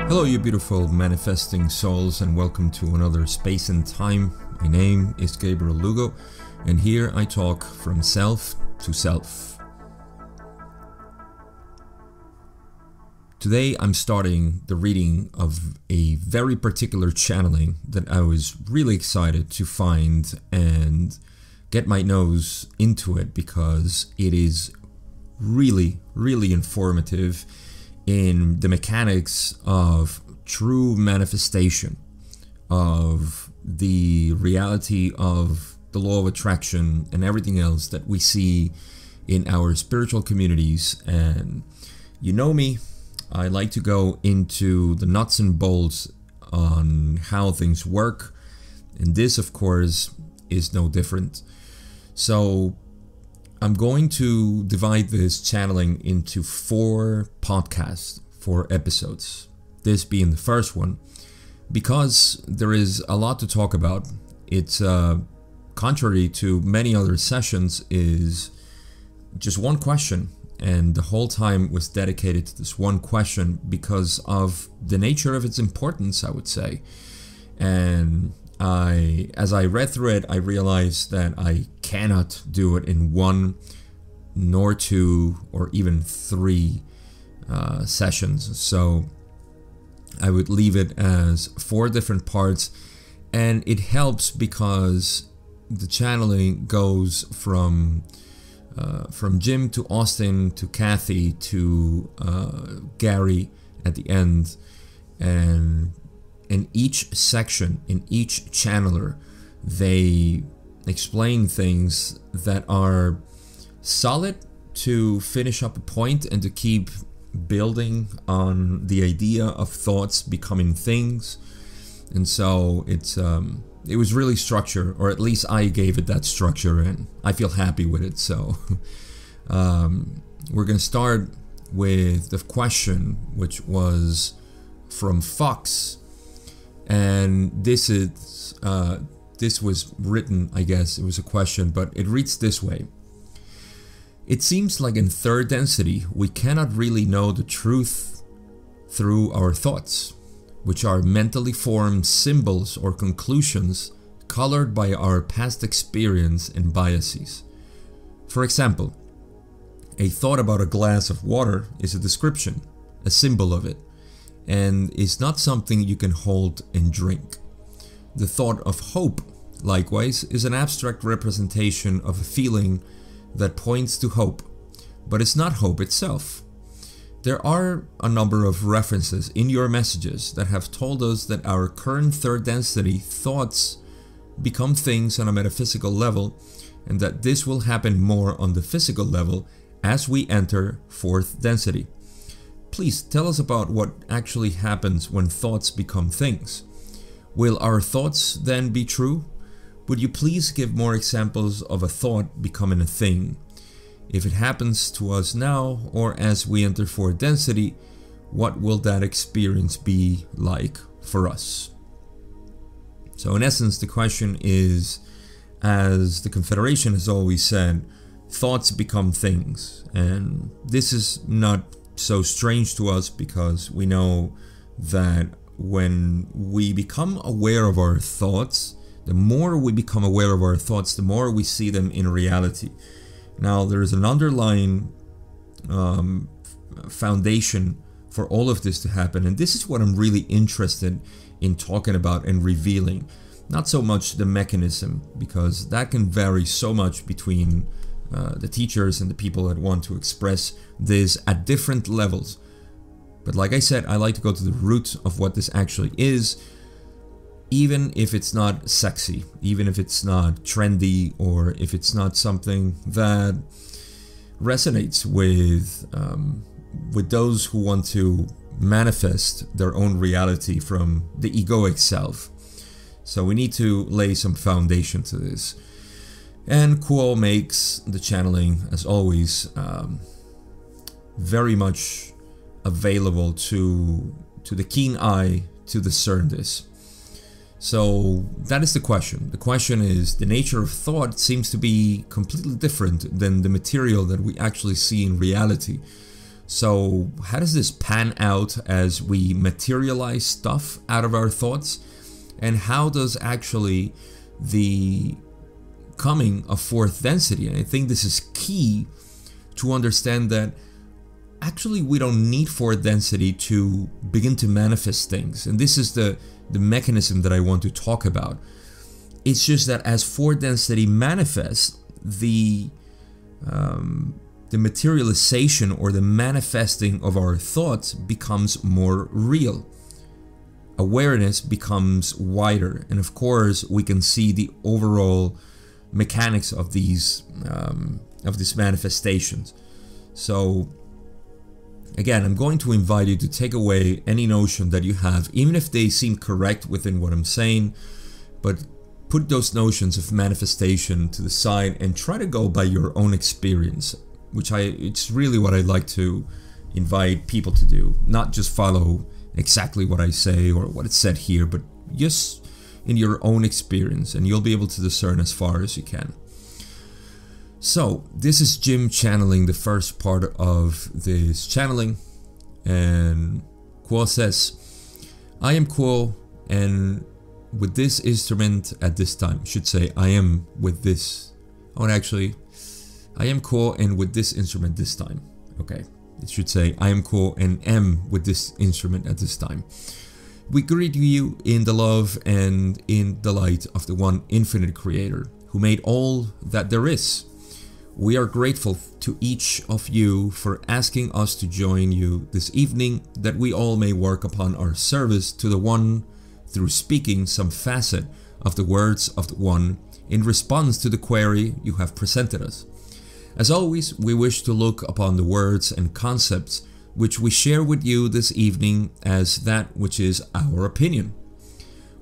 Hello you beautiful manifesting souls, and welcome to another Space and Time. My name is Gabriel Lugo, and here I talk from self to self. Today I'm starting the reading of a very particular channeling that I was really excited to find and get my nose into it, because it is really informative in the mechanics of true manifestation, of the reality of the law of attraction and everything else that we see in our spiritual communities. And you know me, I like to go into the nuts and bolts on how things work, and this of course is no different. So I'm going to divide this channeling into 4 podcasts, 4 episodes. This being the first one, because there is a lot to talk about. It's contrary to many other sessions, is just one question, and the whole time was dedicated to this one question because of the nature of its importance, I would say. And as I read through it, I realized that I cannot do it in 1, nor 2, or even 3 sessions. So I would leave it as 4 different parts, and it helps because the channeling goes from Jim to Austin to Kathy to Gary at the end, and in each section, in each channeler, they explain things that are solid to finish up a point and to keep building on the idea of thoughts becoming things. And so it was really structured, or at least I gave it that structure, and I feel happy with it. So we're gonna start with the question, which was from Fox. And this was written, I guess it was a question, but it reads this way. It seems like in third density, we cannot really know the truth through our thoughts, which are mentally formed symbols or conclusions colored by our past experience and biases. For example, a thought about a glass of water is a description, a symbol of it, and is not something you can hold and drink. The thought of hope, likewise, is an abstract representation of a feeling that points to hope, but it's not hope itself. There are a number of references in your messages that have told us that our current third density thoughts become things on a metaphysical level, and that this will happen more on the physical level as we enter fourth density. Please tell us about what actually happens when thoughts become things. Will our thoughts then be true? Would you please give more examples of a thought becoming a thing? If it happens to us now, or as we enter fourth density, what will that experience be like for us? So in essence, the question is, as the Confederation has always said, thoughts become things. And this is not so strange to us, because we know that when we become aware of our thoughts, the more we become aware of our thoughts, the more we see them in reality. Now, there is an underlying foundation for all of this to happen, and this is what I'm really interested in talking about and revealing. Not so much the mechanism, because that can vary so much between the teachers and the people that want to express this at different levels. But like I said, I like to go to the root of what this actually is, even if it's not sexy, even if it's not trendy, or if it's not something that resonates with those who want to manifest their own reality from the egoic self. So we need to lay some foundation to this. And Kuo makes the channeling, as always, very much available to the keen eye to discern this. So that is the question. The question is, the nature of thought seems to be completely different than the material that we actually see in reality. So how does this pan out as we materialize stuff out of our thoughts? And how does actually the coming of fourth density, and I think this is key to understand that actually we don't need fourth density to begin to manifest things. And this is the mechanism that I want to talk about. It's just that as fourth density manifests, the materialization or the manifesting of our thoughts becomes more real. Awareness becomes wider, and of course we can see the overall mechanics of these manifestations. So again, I'm going to invite you to take away any notion that you have, even if they seem correct within what I'm saying, but put those notions of manifestation to the side and try to go by your own experience, it's really what I like to invite people to do. Not just follow exactly what I say or what it's said here, but just in your own experience, and you'll be able to discern as far as you can. So this is Jim channeling the first part of this channeling, and Quo says, I am Quo, and with this instrument at this time, should say I am with this, I am Quo and with this instrument this time. Okay, it should say I am Quo and am with this instrument at this time. We greet you in the love and in the light of the one infinite creator who made all that there is. We are grateful to each of you for asking us to join you this evening, that we all may work upon our service to the one through speaking some facet of the words of the one in response to the query you have presented us. As always, we wish to look upon the words and concepts which we share with you this evening as that which is our opinion.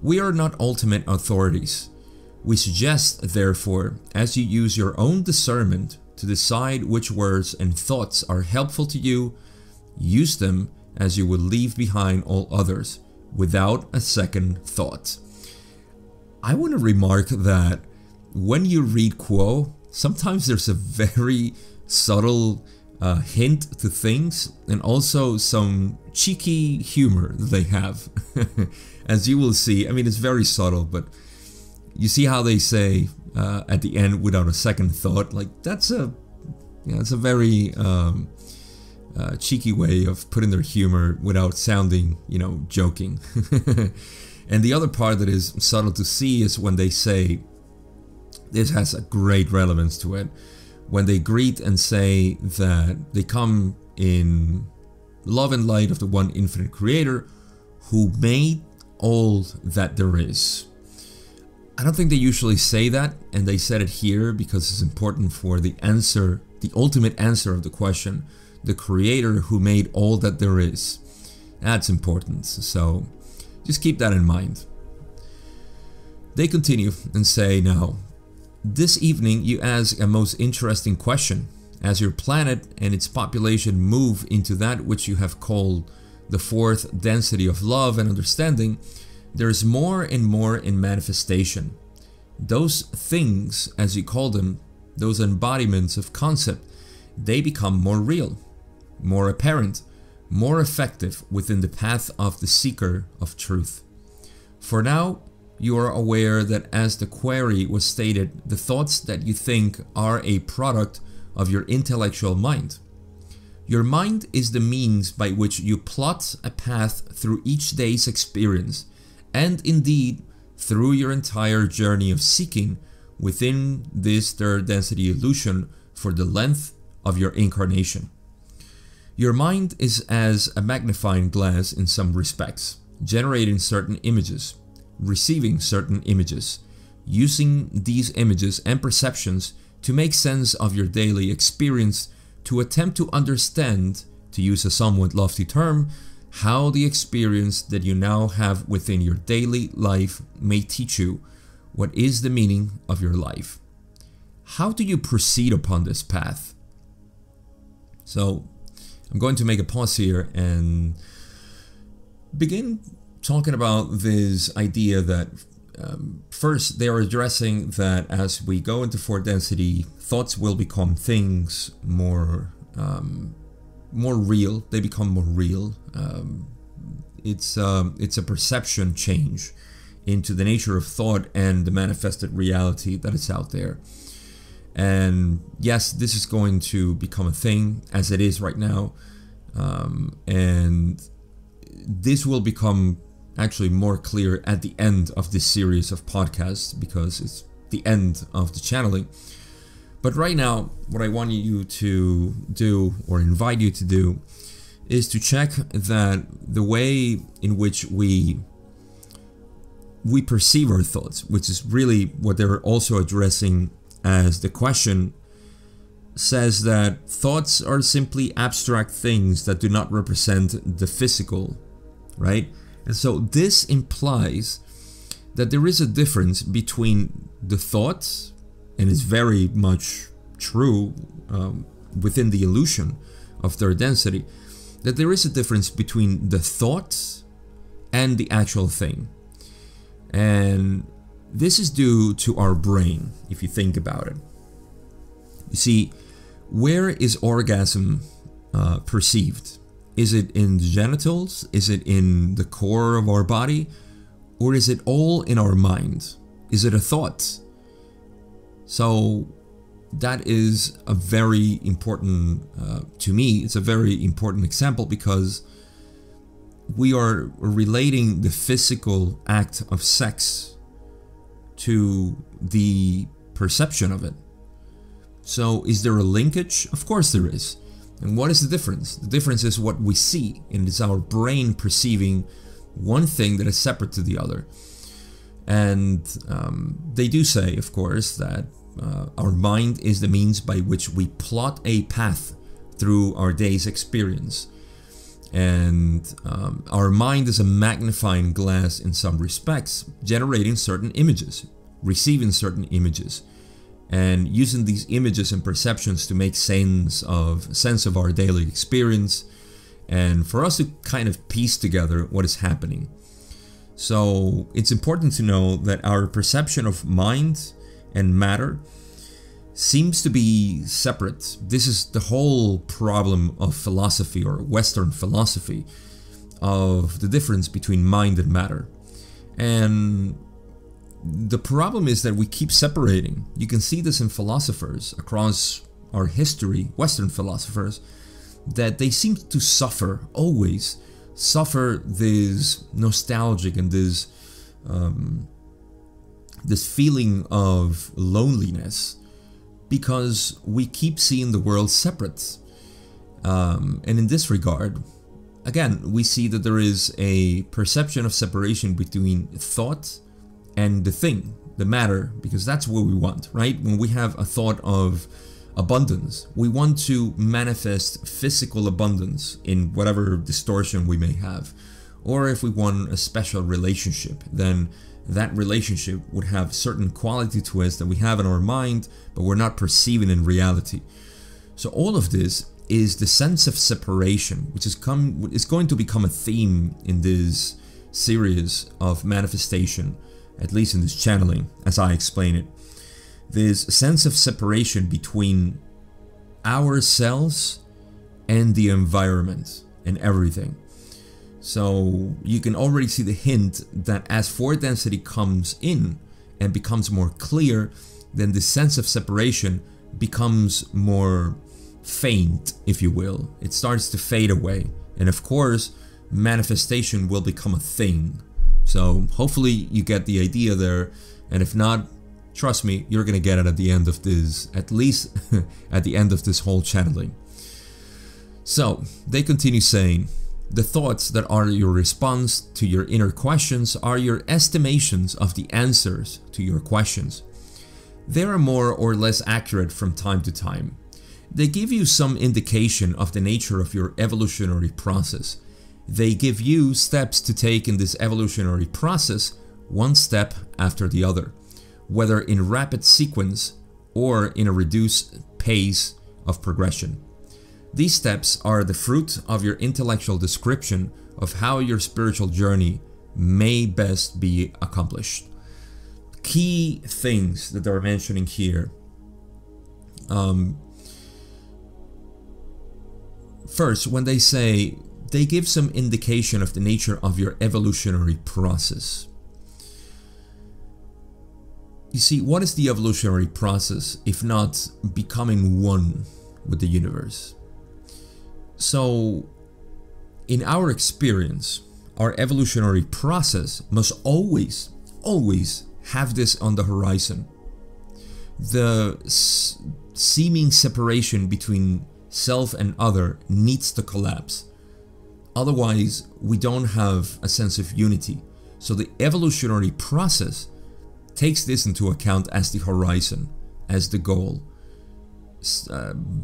We are not ultimate authorities. We suggest, therefore, as you use your own discernment to decide which words and thoughts are helpful to you, use them as you would leave behind all others, without a second thought. I want to remark that when you read Quo, sometimes there's a very subtle hint to things, and also some cheeky humor they have. As you will see, I mean, it's very subtle, but you see how they say at the end, without a second thought. Like, that's a very cheeky way of putting their humor without sounding, joking. And the other part that is subtle to see is when they say, this has a great relevance to it, when they greet and say that they come in love and light of the one infinite creator who made all that there is. I don't think they usually say that, and they said it here because it's important for the answer, the ultimate answer of the question, the creator who made all that there is. That's important, so just keep that in mind. They continue and say, now, this evening you ask a most interesting question. As your planet and its population move into that which you have called the fourth density of love and understanding, there is more and more in manifestation. Those things, as you call them, those embodiments of concept, they become more real, more apparent, more effective within the path of the seeker of truth. For now, you are aware that, as the query was stated, the thoughts that you think are a product of your intellectual mind. Your mind is the means by which you plot a path through each day's experience, and indeed through your entire journey of seeking within this third density illusion for the length of your incarnation. Your mind is as a magnifying glass in some respects, generating certain images, receiving certain images, using these images and perceptions to make sense of your daily experience, to attempt to understand, to use a somewhat lofty term, how the experience that you now have within your daily life may teach you what is the meaning of your life. How do you proceed upon this path? So I'm going to make a pause here and begin talking about this idea that first they are addressing that as we go into fourth density, thoughts will become things more more real. They become more real. It's a perception change into the nature of thought and the manifested reality that is out there. And yes, this is going to become a thing as it is right now. And this will become actually more clear at the end of this series of podcasts, because it's the end of the channeling. But right now, what I want you to do, or invite you to do, is to check that the way in which we perceive our thoughts, which is really what they're also addressing as the question, says that thoughts are simply abstract things that do not represent the physical, right? And so this implies that there is a difference between the thoughts, and it's very much true within the illusion of third density, that there is a difference between the thoughts and the actual thing. And this is due to our brain, if you think about it. You see, where is orgasm perceived? Is it in the genitals? Is it in the core of our body? Or is it all in our mind? Is it a thought? So that is a very important, to me, it's a very important example, because we are relating the physical act of sex to the perception of it. So is there a linkage? Of course there is. And what is the difference? The difference is what we see, and it's our brain perceiving one thing that is separate to the other. And they do say, of course, that our mind is the means by which we plot a path through our day's experience. And our mind is a magnifying glass in some respects, generating certain images, receiving certain images, and using these images and perceptions to make sense of our daily experience, and for us to kind of piece together what is happening. So it's important to know that our perception of mind and matter seems to be separate. This is the whole problem of philosophy, or Western philosophy, of the difference between mind and matter. And the problem is that we keep separating. You can see this in philosophers across our history, Western philosophers, that they seem to always suffer this nostalgic and this feeling of loneliness, because we keep seeing the world separate. And in this regard, again, we see that there is a perception of separation between thought and the thing, the matter, because that's what we want, right? When we have a thought of abundance, we want to manifest physical abundance in whatever distortion we may have. Or if we want a special relationship, then that relationship would have certain quality to us that we have in our mind, but we're not perceiving in reality. So all of this is the sense of separation, which is going to become a theme in this series of manifestation, at least in this channeling, as I explain it. This sense of separation between ourselves and the environment and everything. So you can already see the hint that as fourth density comes in and becomes more clear, then the sense of separation becomes more faint, if you will. It starts to fade away. And of course, manifestation will become a thing. So hopefully you get the idea there. And if not, trust me, you're going to get it at the end of this, at least at the end of this whole channeling. So they continue saying, the thoughts that are your response to your inner questions are your estimations of the answers to your questions. They are more or less accurate from time to time. They give you some indication of the nature of your evolutionary process. They give you steps to take in this evolutionary process, one step after the other, whether in rapid sequence or in a reduced pace of progression. These steps are the fruit of your intellectual description of how your spiritual journey may best be accomplished. Key things that they're mentioning here. first, when they say, they give some indication of the nature of your evolutionary process. You see, what is the evolutionary process if not becoming one with the universe? So, in our experience, our evolutionary process must always have this on the horizon. The seeming separation between self and other needs to collapse. Otherwise, we don't have a sense of unity. So the evolutionary process takes this into account as the horizon, as the goal,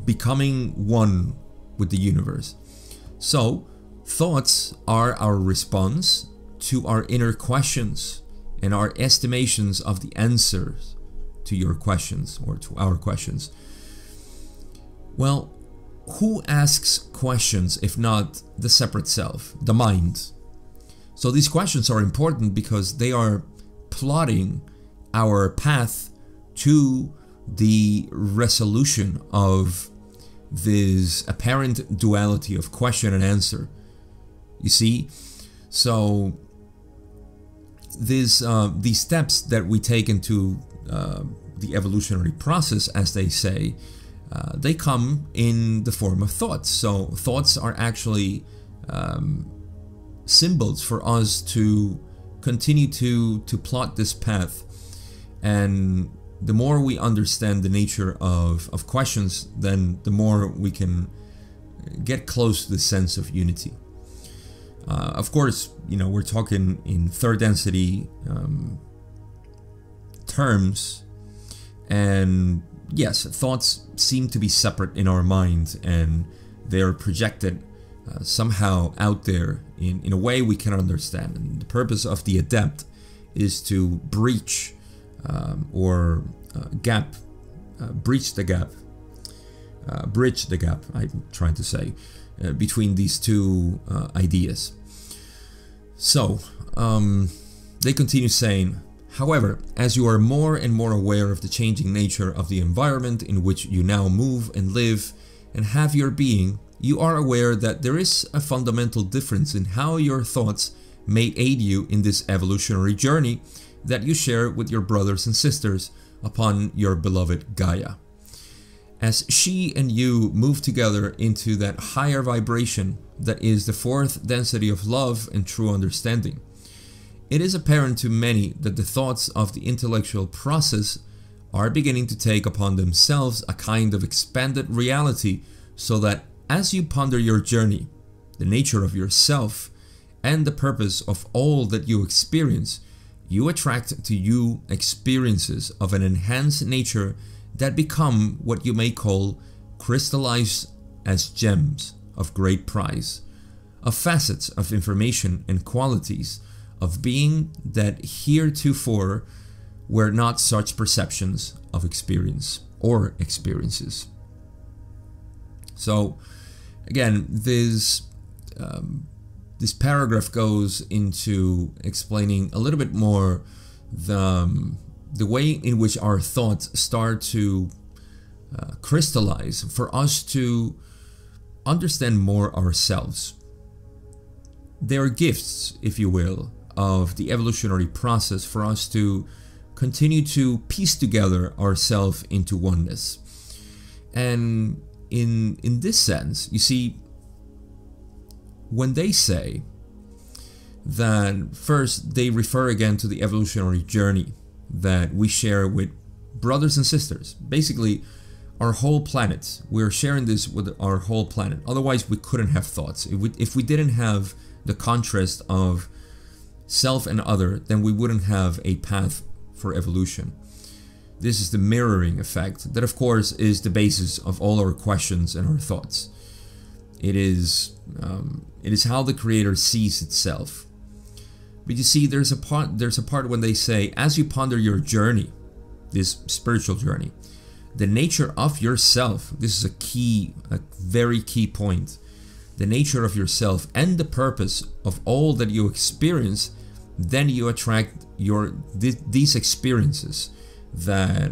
becoming one with the universe. So, thoughts are our response to our inner questions and our estimations of the answers to your questions or to our questions. Well, who asks questions if not the separate self, the mind? So these questions are important because they are plotting our path to the resolution of this apparent duality of question and answer. You see? So these steps that we take into the evolutionary process, as they say, they come in the form of thoughts. So thoughts are actually symbols for us to continue to plot this path. And the more we understand the nature of questions, then the more we can get close to the sense of unity. Of course, you know, we're talking in third density terms, and yes, thoughts seem to be separate in our mind, and they are projected somehow out there in a way we can understand. And the purpose of the adept is to breach bridge the gap, I'm trying to say, between these two ideas. So, they continue saying, however, as you are more and more aware of the changing nature of the environment in which you now move and live and have your being, you are aware that there is a fundamental difference in how your thoughts may aid you in this evolutionary journey that you share with your brothers and sisters upon your beloved Gaia. As she and you move together into that higher vibration that is the fourth density of love and true understanding, it is apparent to many that the thoughts of the intellectual process are beginning to take upon themselves a kind of expanded reality, so that as you ponder your journey, the nature of yourself, and the purpose of all that you experience, you attract to you experiences of an enhanced nature that become what you may call crystallized as gems of great price, of facets of information and qualities of being that heretofore were not such perceptions of experience or experiences. So again, this paragraph goes into explaining a little bit more the way in which our thoughts start to crystallize for us to understand more ourselves. They are gifts, if you will, of the evolutionary process for us to continue to piece together ourselves into oneness. And in this sense, you see, when they say that, first they refer again to the evolutionary journey that we share with brothers and sisters, basically our whole planet. We're sharing this with our whole planet. Otherwise we couldn't have thoughts. If we didn't have the contrast of self and other, then we wouldn't have a path for evolution. This is the mirroring effect that, of course, is the basis of all our questions and our thoughts. It is how the Creator sees itself. But you see, there's a part when they say, as you ponder your journey, this spiritual journey, the nature of yourself, this is a very key point, the nature of yourself and the purpose of all that you experience, then you attract these experiences that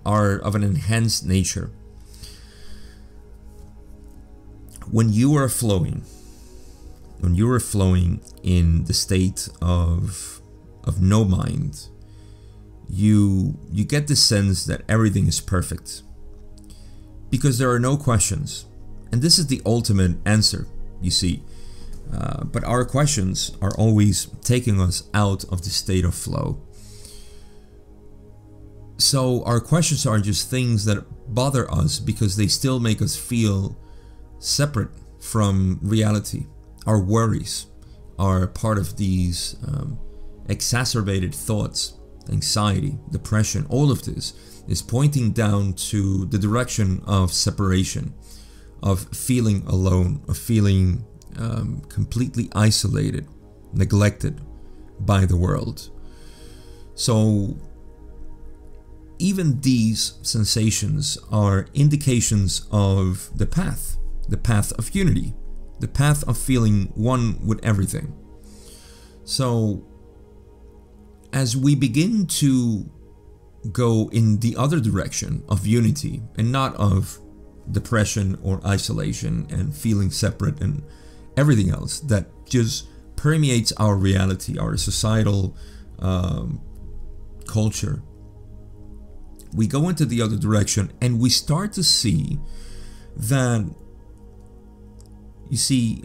are of an enhanced nature. when you are flowing, in the state of no mind, you get the sense that everything is perfect because there are no questions, and this is the ultimate answer, you see. But our questions are always taking us out of the state of flow. So our questions are just things that bother us because they still make us feel separate from reality. Our worries are part of these exacerbated thoughts, anxiety, depression. All of this is pointing down to the direction of separation, of feeling alone, of feeling completely isolated, neglected by the world. So even these sensations are indications of the path of unity, the path of feeling one with everything. So as we begin to go in the other direction of unity and not of depression or isolation and feeling separate and everything else that just permeates our reality, our societal culture, we go into the other direction and we start to see that, you see,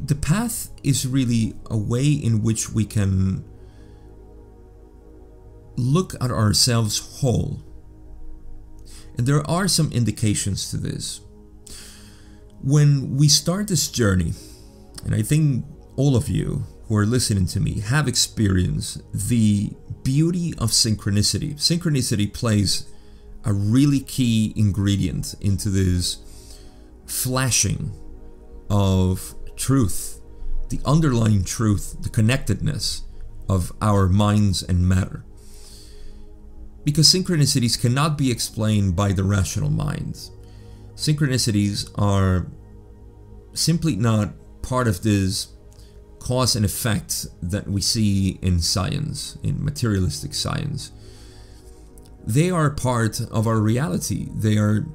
the path is really a way in which we can look at ourselves whole. And there are some indications to this. When we start this journey, and I think all of you who are listening to me have experienced the beauty of synchronicity. Synchronicity plays a really key ingredient into this flashing of truth, the underlying truth, the connectedness of our minds and matter. Because synchronicities cannot be explained by the rational mind. Synchronicities are simply not part of this cause and effect that we see in science, in materialistic science. They are part of our reality. They're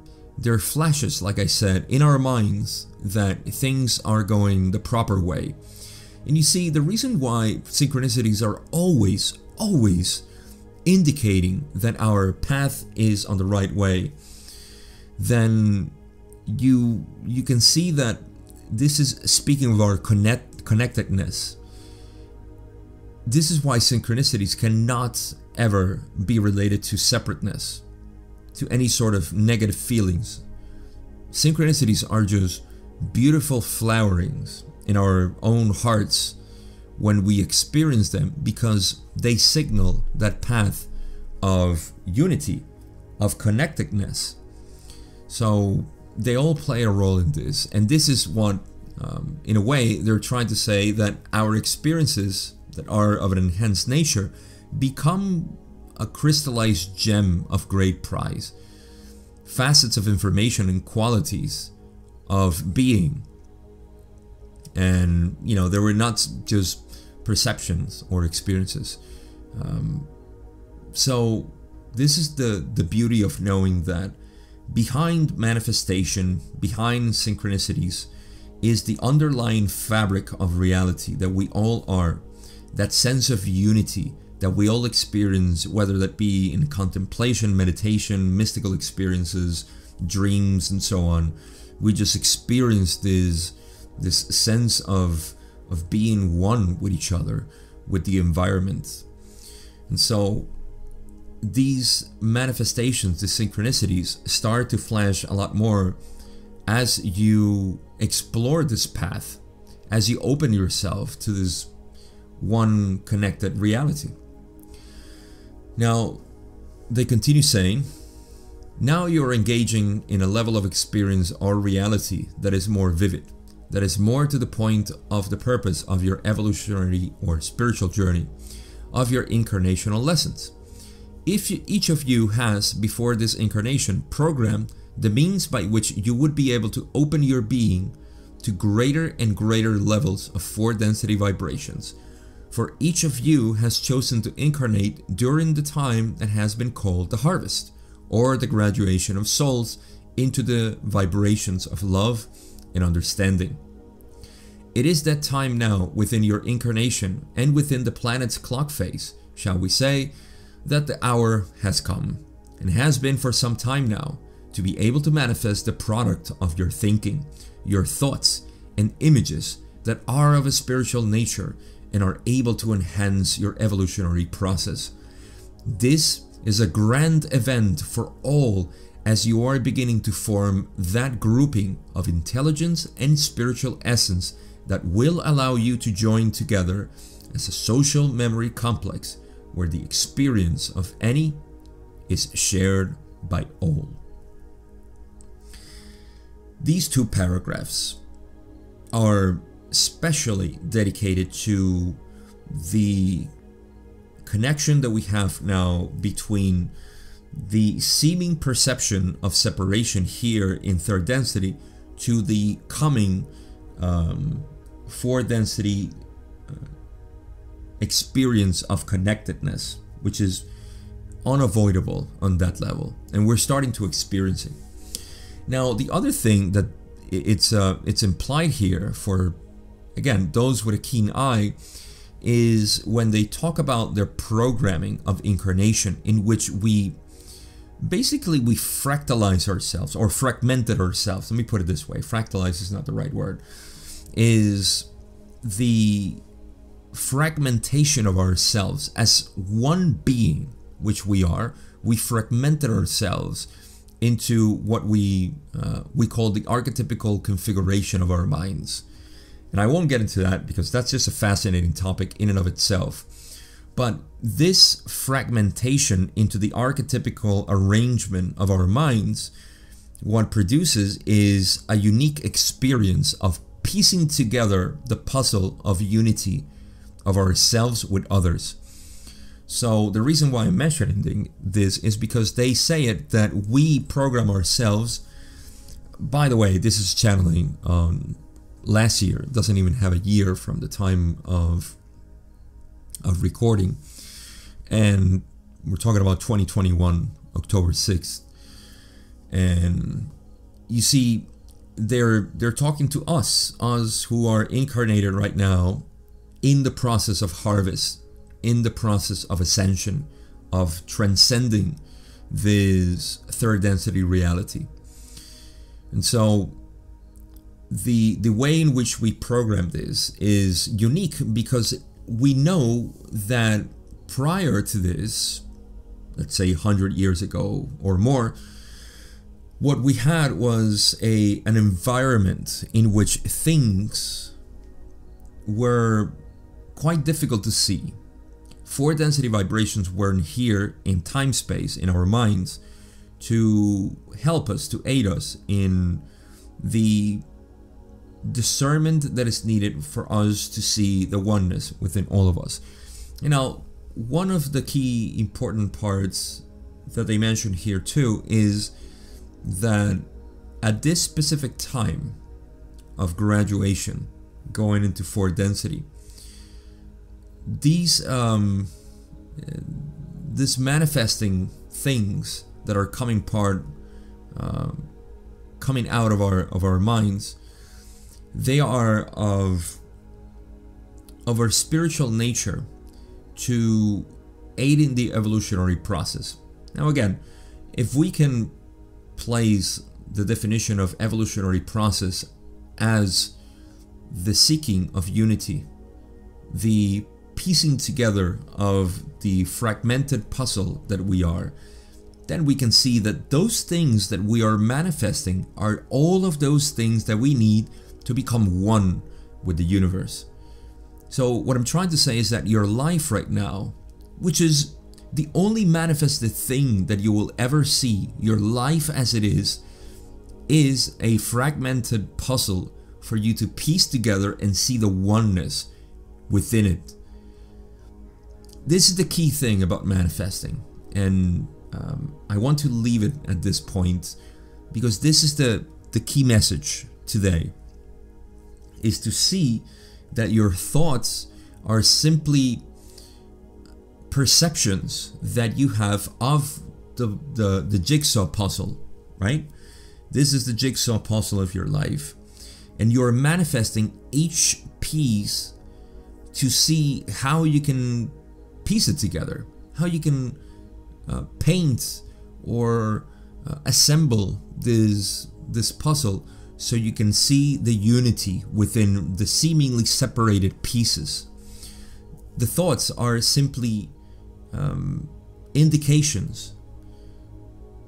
flashes, like I said, in our minds that things are going the proper way. And you see, the reason why synchronicities are always indicating that our path is on the right way, then you can see that this is speaking of our connectedness. This is why synchronicities cannot ever be related to separateness, to any sort of negative feelings. Synchronicities are just beautiful flowerings in our own hearts when we experience them, because they signal that path of unity, of connectedness. So they all play a role in this, and this is what, in a way, they're trying to say, that our experiences that are of an enhanced nature become a crystallized gem of great price, facets of information and qualities of being. And, you know, they were not just perceptions or experiences. So this is the beauty of knowing that behind manifestation, behind synchronicities, is the underlying fabric of reality that we all are, that sense of unity that we all experience, whether that be in contemplation, meditation, mystical experiences, dreams, and so on. We just experience this sense of being one with each other, with the environment. And so these manifestations, the synchronicities, start to flash a lot more as you explore this path, as you open yourself to this one connected reality. Now, they continue saying, now you're engaging in a level of experience or reality that is more vivid, that is more to the point of the purpose of your evolutionary or spiritual journey, of your incarnational lessons. If each of you has, before this incarnation, programmed the means by which you would be able to open your being to greater and greater levels of 4-density vibrations, for each of you has chosen to incarnate during the time that has been called the harvest, or the graduation of souls into the vibrations of love and understanding. It is that time now within your incarnation and within the planet's clock phase, shall we say, that the hour has come, and has been for some time now, to be able to manifest the product of your thinking, your thoughts, and images that are of a spiritual nature and are able to enhance your evolutionary process. This is a grand event for all, as you are beginning to form that grouping of intelligence and spiritual essence that will allow you to join together as a social memory complex where the experience of any is shared by all. These two paragraphs are especially dedicated to the connection that we have now between the seeming perception of separation here in third density to the coming fourth density experience of connectedness, which is unavoidable on that level, and we're starting to experience it. Now, the other thing that it's implied here for, again, those with a keen eye, is when they talk about their programming of incarnation, in which we fractalize ourselves, or fragmented ourselves. Let me put it this way, fractalize is not the right word, is the fragmentation of ourselves as one being, which we are. We fragmented ourselves into what we call the archetypical configuration of our minds. And I won't get into that because that's just a fascinating topic in and of itself. But this fragmentation into the archetypical arrangement of our minds, what produces is a unique experience of piecing together the puzzle of unity of ourselves with others. So the reason why I'm mentioning this is because they say it that we program ourselves. By the way, this is channeling last year. It doesn't even have a year from the time of recording, and we're talking about 2021, October 6th. And you see, they're talking to us who are incarnated right now in the process of harvest, in the process of ascension, of transcending this third density reality. And so the way in which we program this is unique, because we know that prior to this, let's say 100 years ago or more, what we had was an environment in which things were quite difficult to see. Fourth density vibrations weren't here in time space in our minds to help us, to aid us in the discernment that is needed for us to see the oneness within all of us. You know, one of the key important parts that they mention here too is that at this specific time of graduation, going into fourth density, these this manifesting things that are coming out of our minds, they are of our spiritual nature to aid in the evolutionary process. Now again, if we can place the definition of evolutionary process as the seeking of unity, the piecing together of the fragmented puzzle that we are, then we can see that those things that we are manifesting are all of those things that we need to become one with the universe. So what I'm trying to say is that your life right now, which is the only manifested thing that you will ever see, your life as it is a fragmented puzzle for you to piece together and see the oneness within it. This is the key thing about manifesting, and I want to leave it at this point, because this is the key message today, is to see that your thoughts are simply perceptions that you have of the jigsaw puzzle, right? This is the jigsaw puzzle of your life, and you're manifesting each piece to see how you can piece it together, how you can paint or assemble this puzzle so you can see the unity within the seemingly separated pieces. The thoughts are simply indications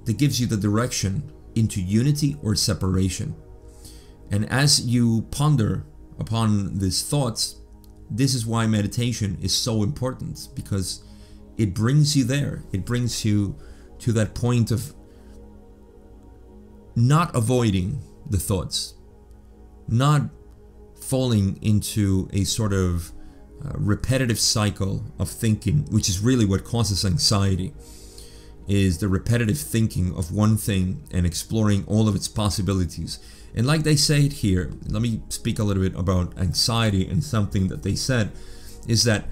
that gives you the direction into unity or separation. And as you ponder upon these thoughts, this is why meditation is so important, because it brings you there. It brings you to that point of not avoiding the thoughts, not falling into a sort of repetitive cycle of thinking, which is really what causes anxiety, is the repetitive thinking of one thing and exploring all of its possibilities. And like they say it here, let me speak a little bit about anxiety, and something that they said is that,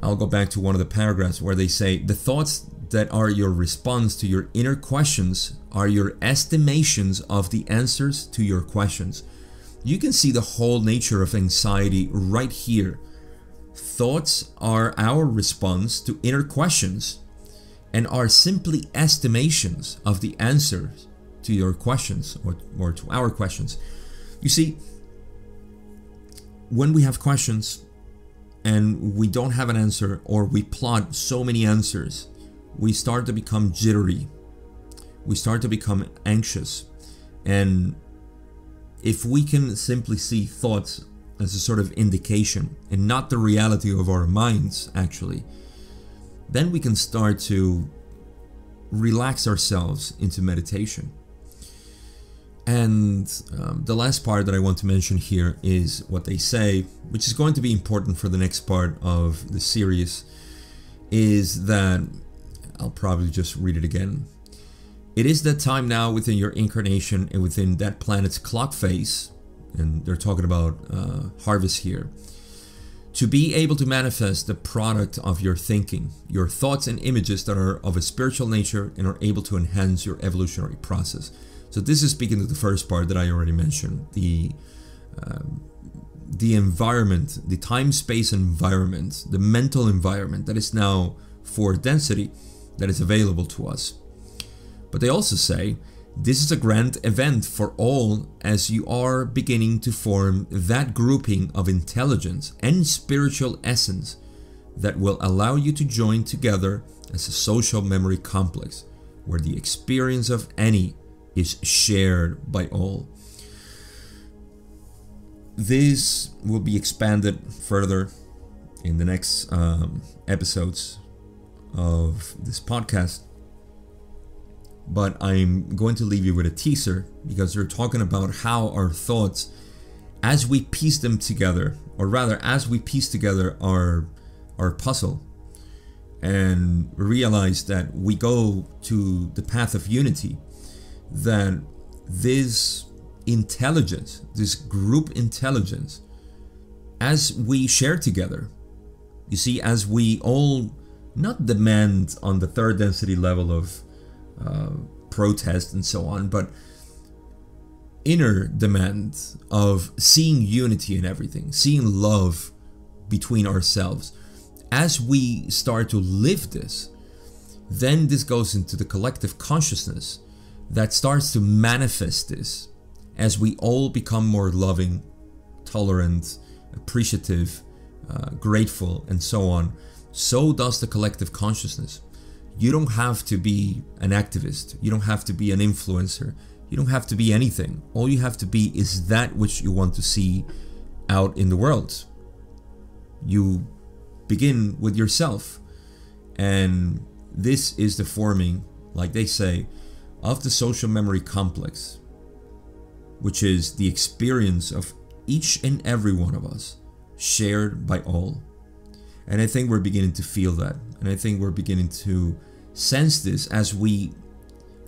I'll go back to one of the paragraphs where they say, the thoughts that are your response to your inner questions are your estimations of the answers to your questions. You can see the whole nature of anxiety right here. Thoughts are our response to inner questions and are simply estimations of the answers to your questions, or to our questions. You see, when we have questions and we don't have an answer, or we plot so many answers, we start to become jittery. We start to become anxious. And if we can simply see thoughts as a sort of indication and not the reality of our minds actually, then we can start to relax ourselves into meditation. And the last part that I want to mention here is what they say, which is going to be important for the next part of the series, is that, I'll probably just read it again. It is that time now within your incarnation and within that planet's clock phase, and they're talking about harvest here, to be able to manifest the product of your thinking, your thoughts and images that are of a spiritual nature and are able to enhance your evolutionary process. So this is speaking to the first part that I already mentioned, the environment, the time-space environment, the mental environment that is now for density that is available to us. But they also say, this is a grand event for all, as you are beginning to form that grouping of intelligence and spiritual essence that will allow you to join together as a social memory complex, where the experience of any is shared by all. This will be expanded further in the next episodes of this podcast, but I'm going to leave you with a teaser, because they're talking about how our thoughts, as we piece them together, or rather as we piece together our puzzle and realize that we go to the path of unity, that this intelligence, this group intelligence, as we share together, you see, as we all not demand on the third density level of protest and so on, but inner demand of seeing unity in everything, seeing love between ourselves. As we start to live this, then this goes into the collective consciousness that starts to manifest this as we all become more loving, tolerant, appreciative, grateful, and so on. So does the collective consciousness. You don't have to be an activist. You don't have to be an influencer. You don't have to be anything. All you have to be is that which you want to see out in the world. You begin with yourself. And this is the forming, like they say, of the social memory complex, which is the experience of each and every one of us, shared by all. And I think we're beginning to feel that. And I think we're beginning to sense this as we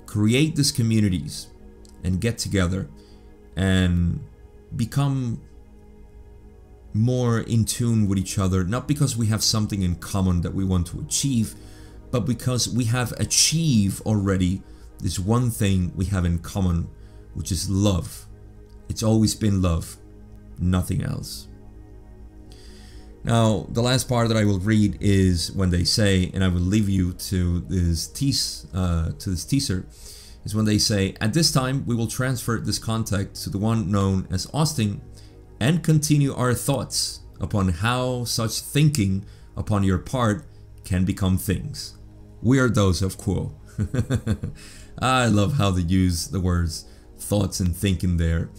create these communities and get together and become more in tune with each other, not because we have something in common that we want to achieve, but because we have achieved already this one thing we have in common, which is love. It's always been love, nothing else. Now, the last part that I will read is when they say, and I will leave you to this teaser, is when they say, at this time we will transfer this contact to the one known as Austin and continue our thoughts upon how such thinking upon your part can become things. We are those of Quo. I love how they use the words thoughts and thinking there.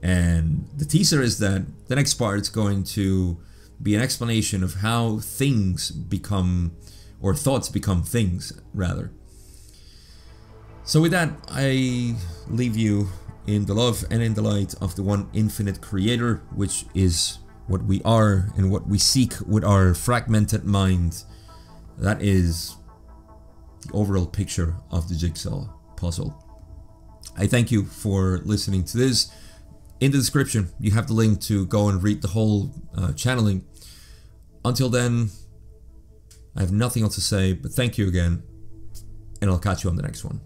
And the teaser is that the next part is going to be an explanation of how things become, or thoughts become things, rather. So with that, I leave you in the love and in the light of the one infinite creator, which is what we are and what we seek with our fragmented mind. That is the overall picture of the jigsaw puzzle. I thank you for listening to this. In the description, you have the link to go and read the whole channeling. Until then, I have nothing else to say, but thank you again, and I'll catch you on the next one.